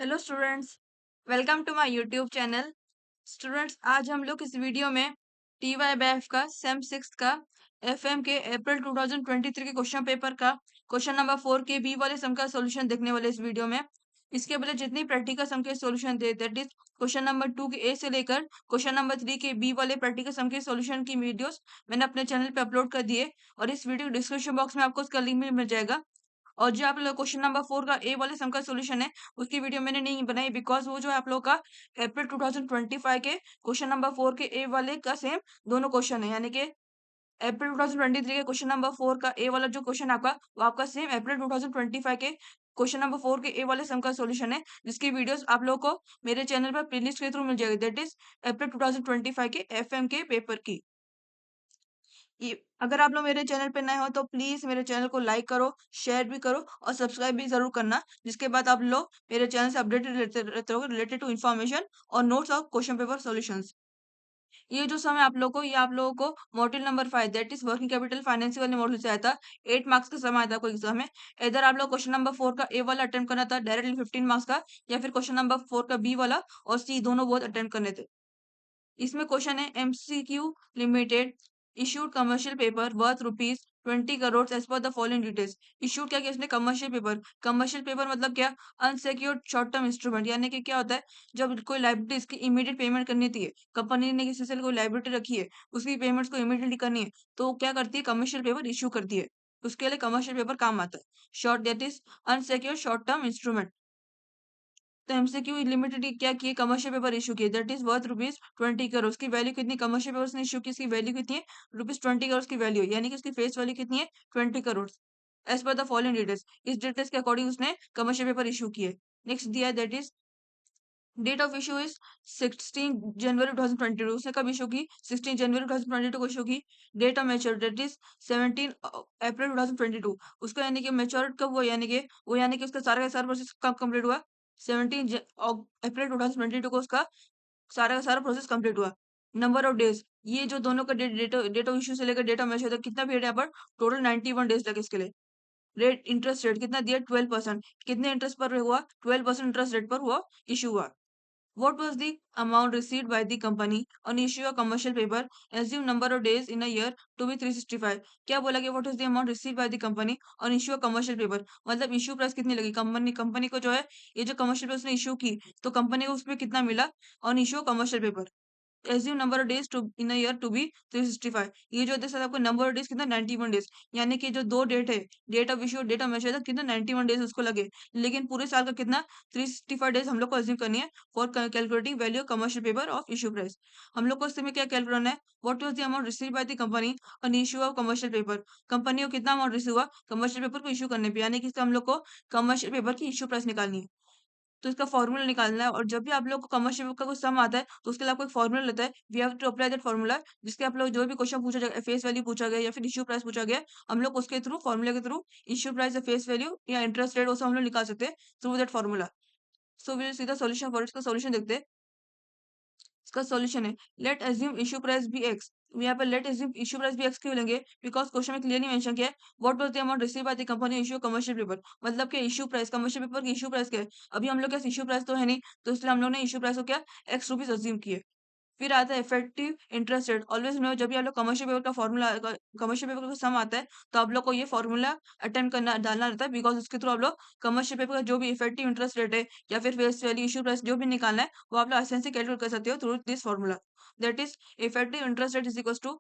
Hello students, welcome to my YouTube channel. Students, आज हम लोग इस वीडियो में टी वाई बैफ का सेम सिक्स का एफएम के अप्रैल 2023 के क्वेश्चन पेपर का क्वेश्चन नंबर 4 के बी वाले सम का सॉल्यूशन देखने वाले इस वीडियो में। इसके पहले जितनी प्रैक्टिकल सम के सॉल्यूशन थे दैट इज क्वेश्चन नंबर 2 के ए से लेकर क्वेश्चन नंबर 3 के बी वाले प्रैक्टिकल सम के सॉल्यूशन की वीडियोस मैंने अपने चैनल पे अपलोड कर दिए और इस वीडियो डिस्क्रिप्शन बॉक्स में आपको उसका लिंक भी मिल जाएगा। और जो आप लोग क्वेश्चन नंबर 4 का ए वाले सम का सॉल्यूशन है उसकी वीडियो मैंने नहीं बनाई बिकॉज वो जो है आप लोग का अप्रैल 2025 के क्वेश्चन नंबर 4 के ए वाले का सेम दोनों क्वेश्चन है, यानी कि अप्रैल 2023 के क्वेश्चन नंबर 4 का ए वाला जो क्वेश्चन आपका वो आपका सेम अप्रैल 2025 के क्वेश्चन नंबर 4 के ए वाले सम का सॉल्यूशन है, जिसकी वीडियोस आप लोगों को मेरे चैनल पर प्लेलिस्ट के थ्रू मिल जाएगी। दैट इज अप्रैल 2025 के एफएम के पेपर की। अगर आप लोग मेरे चैनल पे नए हो तो प्लीज मेरे चैनल को लाइक करो, शेयर भी करो और सब्सक्राइब भी जरूर करना, जिसके बाद आप लोग मेरे चैनल से अपडेटेड रहते रहोगे रिलेटेड टू इन्फॉर्मेशन और नोट्स और क्वेश्चन पेपर सॉल्यूशंस। ये जो समय आप लोग को ये आप लोगों को module number 5 that is working capital financial वाले मॉड्यूल से आया था। 8 मार्क्स का समय आया था कोई एग्जाम में। इधर आप लोग क्वेश्चन नंबर 4 का ए वाला अटेम्प्ट करना था डायरेक्टली 15 मार्क्स का, या फिर क्वेश्चन नंबर 4 का बी वाला और सी दोनों बहुत अटेम्प्ट करने थे। इसमें क्वेश्चन है MCQ limited issued commercial paper worth rupees 20 crore as per the following details. Issued क्या किया इसने? कमर्शियल पेपर मतलब क्या? अनसिक्योर्ड शॉर्ट टर्म इंस्ट्रूमेंट, यानी कि क्या होता है जब कोई लाइबिलिटी इसकी इमीडिएट पेमेंट करनी थी, कंपनी ने किसी से कोई लाइबिलिटी रखी है उसकी पेमेंट्स को इमीडिएटली करनी है तो वो क्या करती है? कमर्शियल पेपर इशू करती है। उसके लिए कमर्शियल पेपर काम आता है। Short that is unsecured short term instrument. तो एमसीक्यू लिमिटेड क्या किए? कमर्शियल पेपर इशू किए that is worth rupees 20 crore. उसकी वैल्यू कितनी? कमर्शियल पेपर ने इशू की, इसकी वैल्यू कितनी है? रुपीज 20 करोड़ की वैल्यू, यानी कि उसकी फेस वैल्यू कितनी है? 20 crore. As per the following details, इस डिटेल्स के अकॉर्डिंग उसने कमर्शियल पेपर इशू किए। नेक्स्ट दिया है that is date of issue is 16 January 2022। उसने कब इशू की? 16 जनवरी 2022 को इशू की। Date of mature date is 17 April 2022। उसका यानी कि मैच्योर कब हुआ, यानी कि वो यानी कि उसका सारा का सारा प्रोसेस कब कंप्लीट हुआ? 17 अप्रैल 2022 को उसका सारा का सारा प्रोसेस कंप्लीट हुआ। नंबर ऑफ डेज, ये जो दोनों का डेट ऑफ इशू से लेकर डेट ऑफ मैच्योर तक कितना पीरियड है यहाँ पर? टोटल 91 डेज लगे इसके लिए। रेट इंटरेस्ट रेट कितना दिया? 12%। कितने इंटरेस्ट पर हुआ? 12% इंटरेस्ट रेट पर हुआ इशू हुआ। What was the amount received by the company on issue of commercial paper? Assume number of days in a year to be 365। क्या बोला गया? What was the amount received by the company on issue of commercial paper? मतलब issue price कितनी लगी company company को जो है ये जो कमर्शियल पेपर उसने इशू की तो कंपनी को उसमें कितना मिला on issue of commercial paper. Assume number of days to in a year to be 365। ये जो देख सकते आपको नंबर ऑफ डेज कितना? 91 डेज। यानी कि जो दो डेट है, date of issue date of mature कितना? 91 डेज उसको लगे। लेकिन पूरे साल का कितना? 365 डेज हम लोग को एज्यूम करनी है for calculating value commercial paper of issue price. हम लोग को इसमें क्या कैलकुलेट करना है? What was the amount receive by the company on issue of commercial paper. Company को कितना अमाउंट रिसीव हुआ कमर्शियल पेपर को इशू करने पे, यानी कि इससे हम लोग को कमर्शियल पेपर की इशू प्राइस निकालनी है। तो इसका फॉर्मूला निकालना है और जब भी आप लोग को कमर्शियल पेपर का कुछ सम आता है तो उसके लिए आपको एक फॉर्मूला लेता है। We have to apply that formula, जिसके आप लोग जो भी क्वेश्चन पूछा जाएगा, फेस वैल्यू पूछा गया या फिर इश्यू प्राइस पूछा गया, हम लोग उसके थ्रू फॉर्मूला के थ्रू इश्यू प्राइस या फेस वैल्यू या इंटरेस्ट रेट वो सब हम लोग निकाल सकते हैं through that formula. So we will see the solution for इसका सॉल्यूशन देखते हैं। इसका सॉल्यूशन है let assume issue price be X. यहाँ पर let assume issue price be X क्यों लेंगे? बिकॉज क्वेश्चन में क्लियरली मेंशन किया है what was the amount receive by the company issue commercial paper. मतलब कि इशू प्राइस कमर्शियल पेपर की इशू प्राइस क्या है? अभी हम लोग क्या इशू प्राइस तो है नहीं, तो इसलिए हम लोग ने इशू प्राइस को क्या एक्स रुपीज अज्यूम किए। फिर आता है effective interest rate. Always no जब भी आप लोग कमर्शियल पेपर का फॉर्मूला कमर्शियल पेपर का सम आता है तो आप लोग को ये फॉर्मूला अटेम्प्ट करना डालना रहता है, बिकॉज उसके थ्रू आप लोग कमर्शियल पेपर का जो भी इफेक्टिव इंटरेस्ट रेट है या फिर फेस वैल्यू इशू प्राइस जो भी निकालना है वो आप लोग आसानी से कैलकुलेट कर सकते हो through this formula. That is effective interest rate is equal to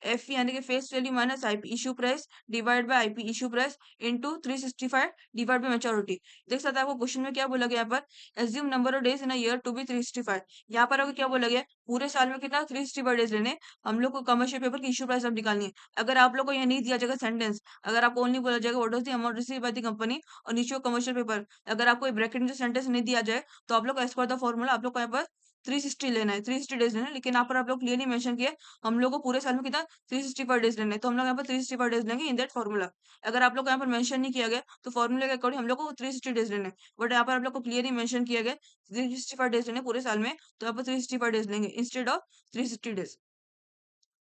F यानी कि face value minus IP issue price divide by IP issue price into 365 divide by maturity. देख सकते हैं आपको क्वेश्चन में क्या बोला गया यहाँ पर? Assume number of days in a year to be 365। यहाँ पर आपको क्या बोला गया? पूरे साल में कितना? 365 डेज लेने। हम लोग को कमर्शियल पेपर की इशू प्राइस अब निकालनी है। अगर आप लोग को यह नहीं दिया जाएगा सेंटेंस, अगर आपको ओनली बोला जाएगा what was the amount receive by the company और इशू कमर्शियल पेपर, अगर आपको ब्रैकेट में सेंटेंस नहीं दिया जाए तो आप लोग एज पर द फॉर्मूला आप लोग को यहाँ पर 360 लेना है, 360 डेज लेना है। लेकिन यहाँ पर आप लोग क्लियरली मेंशन किया हम लोग को पूरे साल में कितना 365 डेज लेने हैं, तो हम लोग यहाँ पर 365 डेज लेंगे इन दैट फॉर्मूला। अगर आप लोग को यहाँ पर मेंशन नहीं किया गया तो फॉर्मूले के अकॉर्डिंग हम लोग को 360 डेज लेने हैं, बट यहाँ पर आप लोग को क्लियरली मेंशन किया गया 365 डेज लेने पूरे साल में, तो यहाँ पर 365 डेज लेंगे इंस्टेड ऑफ 360 डेज।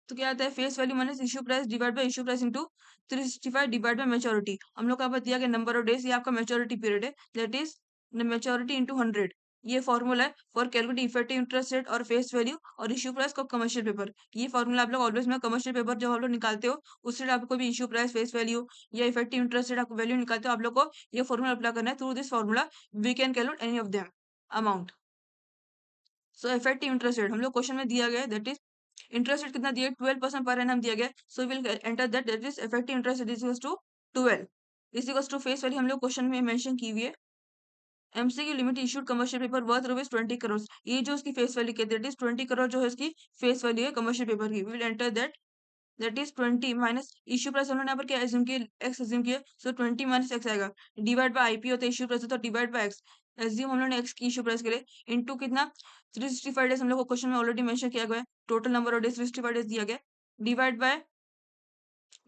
तो क्या आता है? Face value minus issue price divide bye issue price into 365 divide by maturity. हम लोग का यहाँ पर दिया गया नंबर ऑफ डेज, ये आपका मैच्योरिटी पीरियड है दैट इज मेच्योरिटी इंटू 100। ये फॉर्मूला है for calculate effective interest rate और फेस वैल्यू और इश्यू प्राइस को कमर्शियल पेपर। ये फॉर्मूला आप लोग ऑलवेज में कमर्शियल पेपर जब आप लोग निकालते हो उससे आपको भी इश्यू प्राइस फेस वैल्यू या इफेक्टिव इंटरेस्ट रेट आपको वैल्यू निकालते हो, आप लोग को ये फॉर्मूला अप्लाई करना है। Through this formula we can calculate any of them amount. So effective interest rate हम लोग क्वेश्चन में दिया गया है, दैट इज इंटरेस्ट रेट कितना दिया है 12% पर एनम दिया गया है। So will enter that is effective interest rate is to 12 is equals to face value हम लोग क्वेश्चन में मेंशन की हुई है। MCQ limit issued commercial paper worth rupees 20 crore. ये जो उसकी फेस वैल्यू कहते हैं 20 करोड़ जो है इसकी फेस वैल्यू है कमर्शियल पेपर की। Will enter that is 20 minus issue price उन्होंने यहाँ पर क्या एज्यूम किया, एक्स एज्यूम किया। सो 20 माइनस एक्स आएगा, डिवाइड बाय आईपी होता है इश्यू प्राइस, तो डिवाइड बाय एक्स। एज्यूम हम लोगों ने एक्स की इश्यू प्राइस के लिए इनटू कितना 365 डेज हम लोग को क्वेश्चन में ऑलरेडी मेंशन किया गया है। Total number of days 365 days दिया गया, डिवाइड बाय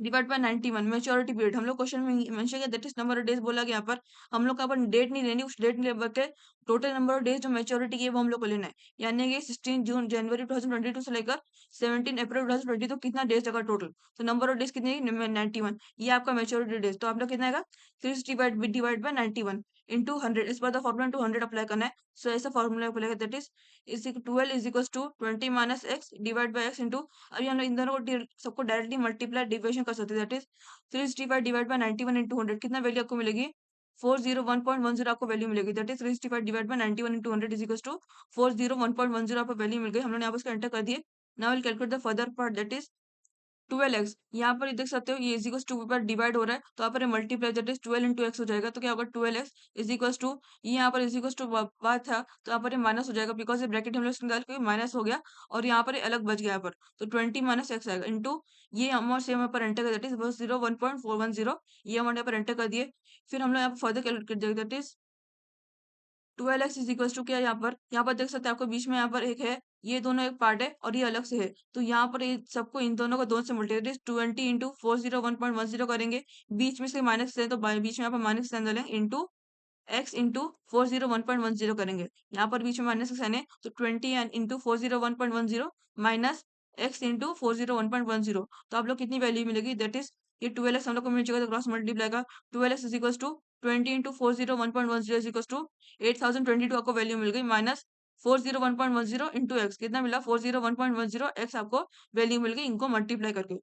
91 मैच्योरिटी पीरियड हम लोग क्वेश्चन में मेंशन किया, that is number of days बोला गया। यहाँ पर हम लोग का पर डेट नहीं लेनी, उस डेट नहीं ले के टोटल नंबर ऑफ डेज जो मैच्योरिटी की है वो हम लोग को लेना है। यानी कि 16 जून जनवरी 2022 से लेकर 17 अप्रैल 2020 तो कितना डेज लगा टोटल, तो नंबर ऑफ डेज कितनी है 91। ये आपका मैच्योरिटी डेज, तो आप लोग कितना आएगा 3 डिवाइड बाय 91 इंटू 100। इस बार द फॉर्मूला इंटू 100 अप्लाई करना है। सो ऐसा formula apply that is 12 is equal to 20 minus X divide by X into, अभी हम लोग इन दोनों को सबको डायरेक्टली मल्टीप्लाई डिविजन कर सकते हैं। That is 365 divide by 91 into 100 कितना वैल्यू आपको मिलेगी 401.10 आपको वैल्यू मिलेगी। That is 365 divide by 91 into 100 is equal to 401.10 आपको वैल्यू मिल गई। हम लोग ने यहाँ पर इसको एंटर कर दिए। Now will calculate the further part that is 12x। यहाँ पर देख सकते हो ये इज इक्वल टू पर डिवाइड हो रहा है, तो यहाँ पर multiply that is 12 into x हो जाएगा। तो क्या होगा 12x इज इक्वल टू, ये यहाँ पर इज इक्वल टू बात था तो यहाँ पर माइनस हो जाएगा, बिकॉज ये ब्रैकेट हम लोग इसमें डाल के माइनस हो गया और यहाँ पर अलग बच गया यहाँ पर, तो 20 माइनस एक्स आएगा इंटू ये अमाउंट से यहाँ पर एंटर कर दैट इज 1.410। ये अमाउंट यहाँ पर एंटर कर दिए। फिर हम लोग यहाँ पर फर्दर कैलकुलेट कर देंगे that is 12x is equal to क्या है, यहाँ पर देख सकते हैं आपको बीच में यहाँ पर एक है, ये दोनों एक पार्ट है और ये अलग से है, तो यहाँ पर ये सबको इन दोनों को दोनों से मल्टीप्लाई 20 इंटू 401.10 करेंगे। बीच में से माइनस है तो बीच में यहाँ पर माइनस साइन डालेंगे इंटू एक्स इंटू 401.10 करेंगे। यहाँ पर बीच में माइनस का साइन है तो 20 and into 401.10 minus x into 401.10, तो आप लोग कितनी वैल्यू मिलेगी दैट इज ये 12x हम लोग को मिल जाएगा, तो क्रॉस मल्टीप्लाई का 12x is equal to 20 into 401.10 is equal to 8022 आपको वैल्यू मिल गई, माइनस 401.10 इंटू एक्स कितना मिला 401.10 एक्स आपको वैल्यू मिल गई इनको मल्टीप्लाई करके।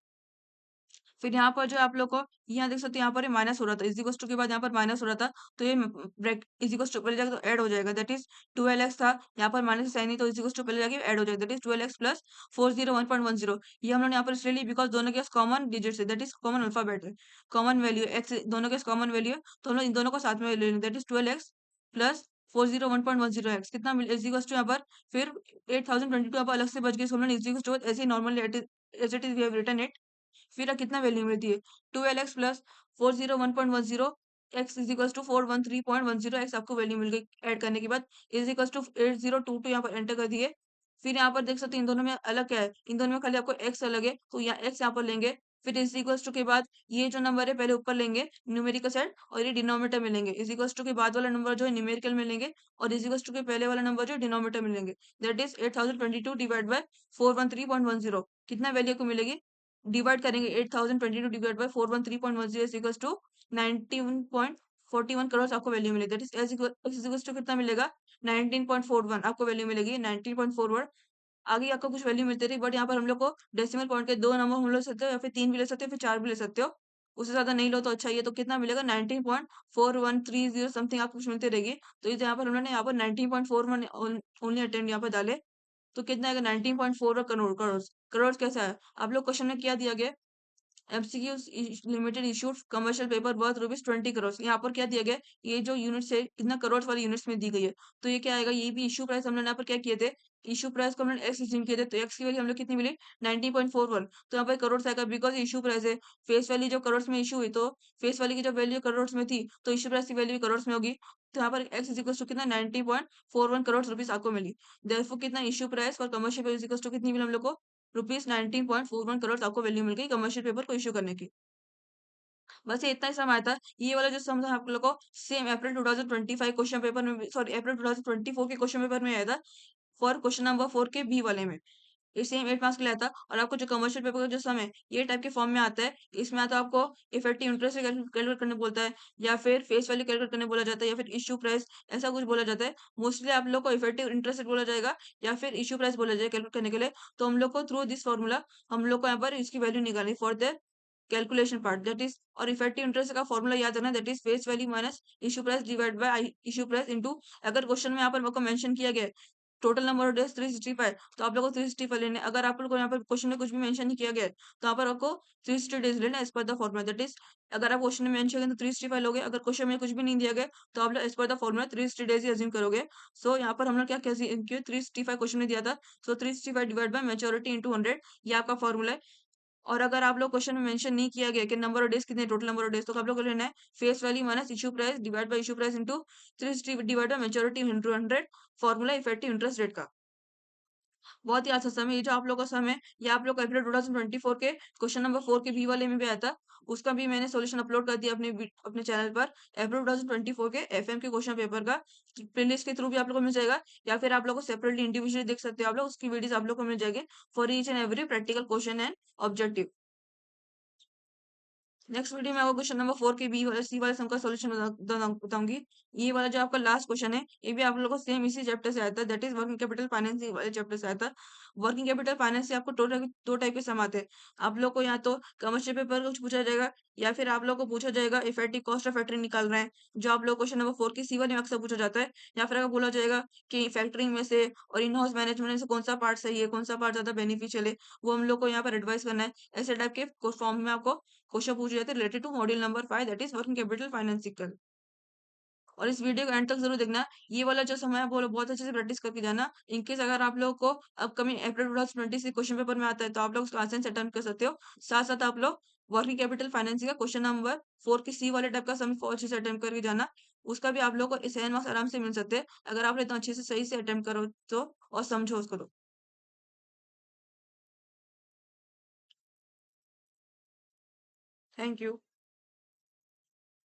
फिर यहाँ पर जो आप लोग को यहाँ देख सकते हैं यहाँ पर माइनस हो रहा था, इज इक्वल टू के बाद यहाँ पर माइनस हो रहा था, तो ये ब्रेक इज इक्वल टू पहले जाकर तो ऐड हो जाएगा। दैट इज 12x था, यहाँ पर माइनस साइन नहीं तो इज इक्वल टू पहले जाके ऐड हो जाएगा। That is 12x plus 401.10। ये हम लोग यहाँ पर इसलिए लिए बिकॉज दोनों के कॉमन डिजिट है, दैट इज कॉमन अल्फाबेट है, कॉमन वैल्यू एक्स दोनों के कॉमन वैल्यू है, तो हम लोग इन दोनों को साथ में ले लेंगे। दैट इज 12x प्लस 401.10 कितना मिल इज इक्वल टू यहाँ पर फिर 8022 यहाँ पर अलग से बच गई, इसको हम लोग इज इक्वल टू ऐसे normal as it is we have written it. फिर कितना वैल्यू मिलती है 12x plus 401.10 x is equal to 413.10 x आपको वैल्यू मिल गई ऐड करने के बाद इज इक्वल टू 8022 यहाँ पर एंटर कर दिए। फिर यहाँ पर देख सकते हैं इन दोनों में अलग क्या है, इन दोनों में खाली आपको एक्स अलग है तो यहाँ एक्स यहाँ पर लेंगे। फिर इज इक्वल टू के बाद ये जो नंबर है पहले ऊपर लेंगे न्यूमेरिकल साइड और ये डिनोमिनेटर में लेंगे, इज इक्वल टू के बाद वाला नंबर जो है न्यूमेरिकल में लेंगे और इज इक्वल टू के पहले वाला नंबर जो है डिनोमिनेटर में लेंगे। दैट इज 8022 डिवाइड बाय 413.10 कितना वैल्यू को मिलेगी, डिवाइड करेंगे 8022 divide by 413.10 is equal to 19.41 crore आपको वैल्यू मिलेगी। That is as equal to कितना मिलेगा 19.41 आपको वैल्यू मिलेगी 19.41। आगे आपको कुछ वैल्यू मिलती रही, बट यहाँ पर हम लोग को डेसिमल पॉइंट के दो नंबर हम लोग सकते हो या फिर तीन भी ले सकते हो फिर चार भी ले सकते हो, उससे ज्यादा नहीं लो तो अच्छा ही है। तो कितना मिलेगा 19.4130 समथिंग आपको कुछ मिलती रहेगी। तो इस यहाँ पर उन्होंने यहाँ पर 19.41 ओनली अटेम्प्ट यहाँ पर डाले, तो कितना आएगा 19.4 करोड़। करोड़ करोड़ कैसा है आप लोग क्वेश्चन में क्या दिया गया MCQ limited issued commercial paper worth rupees 20 crore. यहाँ पर क्या दिया गया ये जो यूनिट्स है कितना करोड़ वाली यूनिट्स में दी गई है, तो ये क्या आएगा ये भी इशू प्राइस हमने यहाँ पर क्या किए थे इशू प्राइस को हमने एक्स एज्यूम किए थे, तो एक्स की वैल्यू हम लोग कितनी मिली 19.41, तो यहाँ पर करोड़ आएगा बिकॉज इशू प्राइस है। फेस वैल्यू जो करोड़ में इशू हुई तो फेस वैल्यू की जो वैल्यू करोड़ में थी तो इशू प्राइस की वैल्यू करोड़ में होगी, तो यहाँ पर एक्स इज इक्वल टू कितना 90.41 करोड़ रुपीज आपको मिली। देयरफॉर कितना issue price for commercial paper is equal to कितनी मिली हम लोग को रुपीज 19.41 करोड़ आपको वैल्यू मिल गई कमर्शियल पेपर को इशू करने की। बस ये इतना ही समय था। ये वाला जो सम था आप लोगों को सेम अप्रैल 2025 क्वेश्चन पेपर में सॉरी अप्रैल 2024 के क्वेश्चन पेपर में आया था फॉर क्वेश्चन नंबर 4 के बी वाले में। ये सेम 8 मार्क्स के लिए आता है और आपको जो कमर्शियल पेपर का जो सम है, ये टाइप के फॉर्म में आता है। इसमें या तो आपको इफेक्टिव इंटरेस्ट कैलकुलेट करने बोलता है या फिर फेस वैल्यू कैलकुलेट करने बोला जाता है या फिर इश्यू प्राइस ऐसा कुछ बोला जाता है। मोस्टली आप लोग को इफेक्टिव इंटरेस्ट रेट बोला जाएगा या फिर इश्यू प्राइस बोला जाएगा कैलकुलेट करने के लिए। तो हम लोग को थ्रू दिस फॉर्मूला हम लोग को यहाँ पर इसकी वैल्यू निकालनी for the calculation part that is. और इफेक्टिव इंटरेस्ट का फॉर्मूला याद रखना that is face value minus issue price divide bye issue price into. अगर क्वेश्चन में यहाँ पर आपको मेंशन किया गया है टोटल नंबर ऑफ डेज 365, तो आप लोगों को 365 लेने हैं। अगर आप लोग को यहाँ पर क्वेश्चन में कुछ भी मेंशन नहीं किया गया है तो यहाँ पर आपको 360 डेज लेना as per the formula that is. अगर आप क्वेश्चन में मेंशन करें तो 365 लोगे, अगर क्वेश्चन में कुछ भी नहीं दिया गया तो आप लोग as per the formula 360 days ही अज्यूम करोगे। सो यहाँ पर हम लोग क्या क्यों 365 क्वेश्चन में दिया था, सो 365 डिवाइड बाय मेच्योरिटी इंटू 100 ये आपका फॉर्मूला है। और अगर आप लोग क्वेश्चन में मेंशन नहीं किया गया कि नंबर ऑफ डेज कितने टोटल नंबर ऑफ डेज, तो आप लोग को लेना है face value minus issue price divide bye issue price into 360 divide by maturity into 100 formula effective interest rate का। बहुत ही अच्छा सम है ये जो आप लोग का सम है, ये आप लोग अप्रैल 2024 के क्वेश्चन नंबर 4 के बी वाले में भी आया था। उसका भी मैंने सॉल्यूशन अपलोड कर दिया अपने चैनल पर। अप्रैल 2024 के एफएम के क्वेश्चन पेपर का प्लेलिस्ट के थ्रू भी आप लोग को मिल जाएगा या फिर आप लोग को सेपरेटली इंडिविजुअली देख सकते हो। आप लोग उसकी वीडियोस आप लोग को मिल जाएगी for each and every practical question and objective. Next video में आपको क्वेश्चन नंबर 4 के बी वाले सी वाले सम का सॉल्यूशन बताऊंगी। ये वाला जो आपका लास्ट क्वेश्चन है ये भी आप लोगों को सेम इसी चैप्टर से आया था that is working capital financing वाले चैप्टर से आया था। वर्किंग कैपिटल फाइनेंस से आपको टोटल दो टाइप के सम आते हैं। आप लोग को या तो कमर्शियल पेपर कुछ पूछा जाएगा या फिर आप लोग को पूछा जाएगा इफेक्टिव कॉस्ट ऑफ फैक्टरिंग निकाल रहे हैं, जो आप लोग क्वेश्चन नंबर 4 की सी वाले में अक्सर पूछा जाता है। या फिर अगर बोला जाएगा कि फैक्टरिंग में से और इन हाउस मैनेजमेंट में से कौन सा पार्ट सही है, कौन सा पार्ट ज्यादा बेनिफिशियल है, वो हम लोग को यहाँ पर एडवाइस करना है। ऐसे टाइप के फॉर्म में आपको क्वेश्चन पूछे जाते हैं related to module number 5 that is working capital financing. और इस वीडियो को एंड तक जरूर देखना। ये वाला जो समय है वो बहुत अच्छे से प्रैक्टिस करके जाना। इनकेस अगर आप लोगों को अपकमिंग अप्रैल 2020 क्वेश्चन पेपर में आता है तो आप लोग उसका आसान से अटेम्प्ट कर सकते हो। साथ साथ आप लोग वर्किंग कैपिटल फाइनेंसिंग का क्वेश्चन नंबर 4 की सी वाले टाइप का समय अच्छे से अटेम्प्ट करके जाना। उसका भी आप लोग को इस मार्क्स आराम से मिल सकते हैं अगर आप इतना अच्छे से सही से अटेम्प्ट करो तो और समझो उसको तो। Thank you.